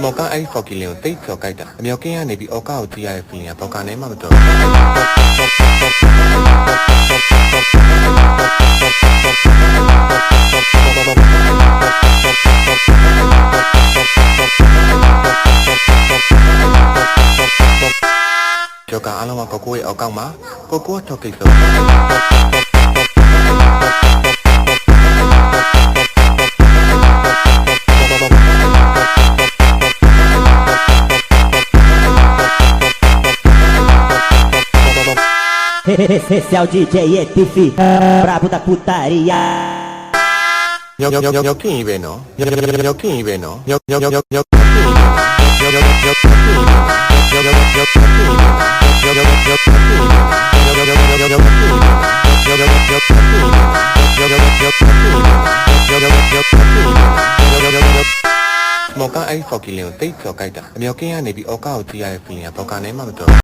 မော်ကအဲ့ဖော်ကီလင်ကိုတိတ်ကျော်ကြိုက်တာအမြောက်ကင်းကနေပြီးအော်ကာကိုကြည့်ရတဲ့ feeling ကဘောက်ကနေမှမတော်ကျော်ကအားလုံးကကိုကိုရဲ့အောက်ကောက်မှာကိုကိုထောက်ကိစ္စEsse é o DJ ETF Brabo da putaria Moka ai fokiling တိတ်ကျော်ကြိုက်တာအမြောက်ကင်းကနေပြီးအော်ကာကိုကြည့်ရတဲ့ feeling ကဘောက်ကနေမှမတော်